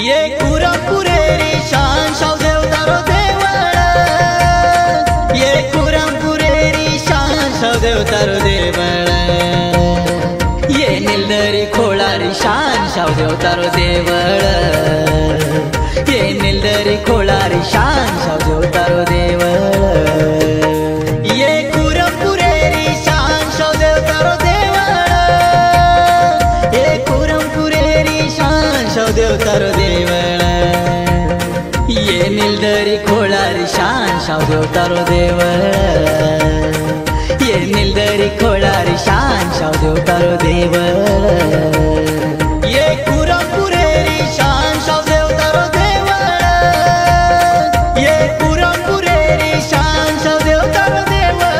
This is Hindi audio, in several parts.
ये कुरमपुरेरी शान शाव देवतारो देवळ ये कुरमपुरेरी शान शाव देवतारो देवळ ये निलदरी खोळारी शान शाव देवतारो देवळ ये निलदरी खोळारी शान शाव देवतारो देवळ ये कुरमपुरेरी शान शाव देवतारो देवळ ये कुरमपुरेरी शान शाव देवतारो देवळ ये निलदरी खोळारी शान शाव देवतारो देवळ ये निलदरी खोळारी शान शाव देवतारो देवळ ये कुरमपुरेरी शान शाव देवतारो देवळ ये कुरमपुरेरी शान शाव देवतारो देवळ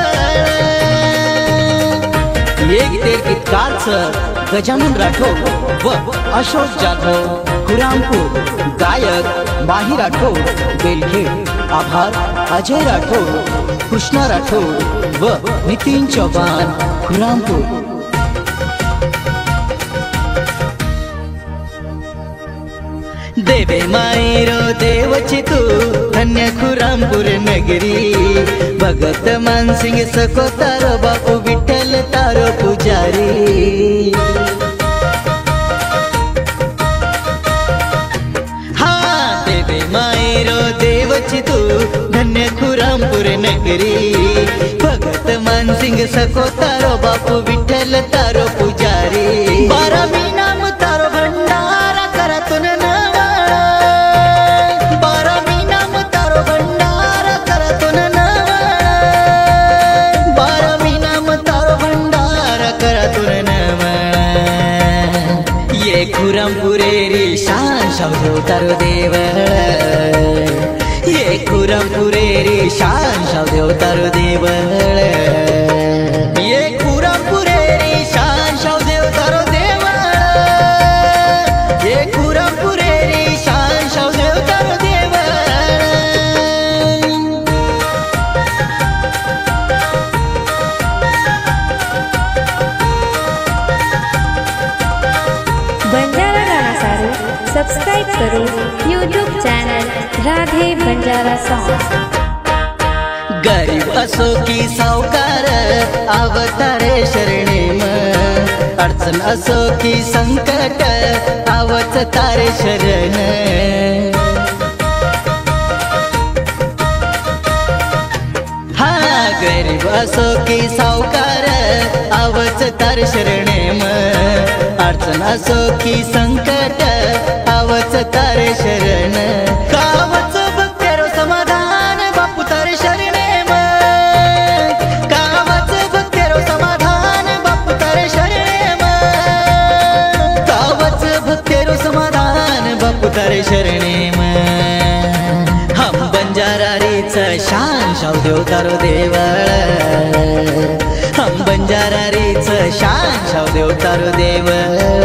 एक ते गीतकारचं गजानन राठोड व अशोक जाधव कुरामपूर गायक माही राठोड बेलखेड आभार अजय राठोड कृष्णा राठोड व नितीन चौहान कुरामपूर देवे मायरो देवची तू धन्य कुरामपूर नगरी भगत मानसिंग सको तारो बापू विठ्ठल तारो पुजारी मायरो देवची तू धन्य कुरामपूर नगरी भगत मानसिंग सको तारो बापू विठ्ठल तारो पुजारी बारा मी नाम तारो भंडारा करतून नवाळा बारा मी नाम तारो भंडारा करतून नवाळा बारा मी नाम तारो भंडारा करतून नवाळा ये कुरामपुरेरी शान शाव देवतारो देवळ ये कुरमपुरेरी शान शाव देवतारो देवळ ये कुरमपुरेरी शान शाव देवतारो देवळ ये कुरमपुरेरी शान शाव देवतारो देवळ बंजारा गाना सारू सब्सक्राइब करो YouTube channel Radhe Banjara song. गरीब असो की सावकार अवतारे शरणेम अडचण असो की संकट आवत तारे शरण हा गरीब असो की सावकार आवत तारे शरणेम अडचण असो की संकट आवच तारे शरण कावच भक्तेरो समाधान बापू तारे शरणेम कावच भक्तेरो समाधान बापू तारे शरणेम कावच भक्तेरो समाधान बापू तारे शरणेम हम बंजारा रीच शान शाव देवतारो देवळ हम बंजारा रीच शान शाव देवतारो देवळ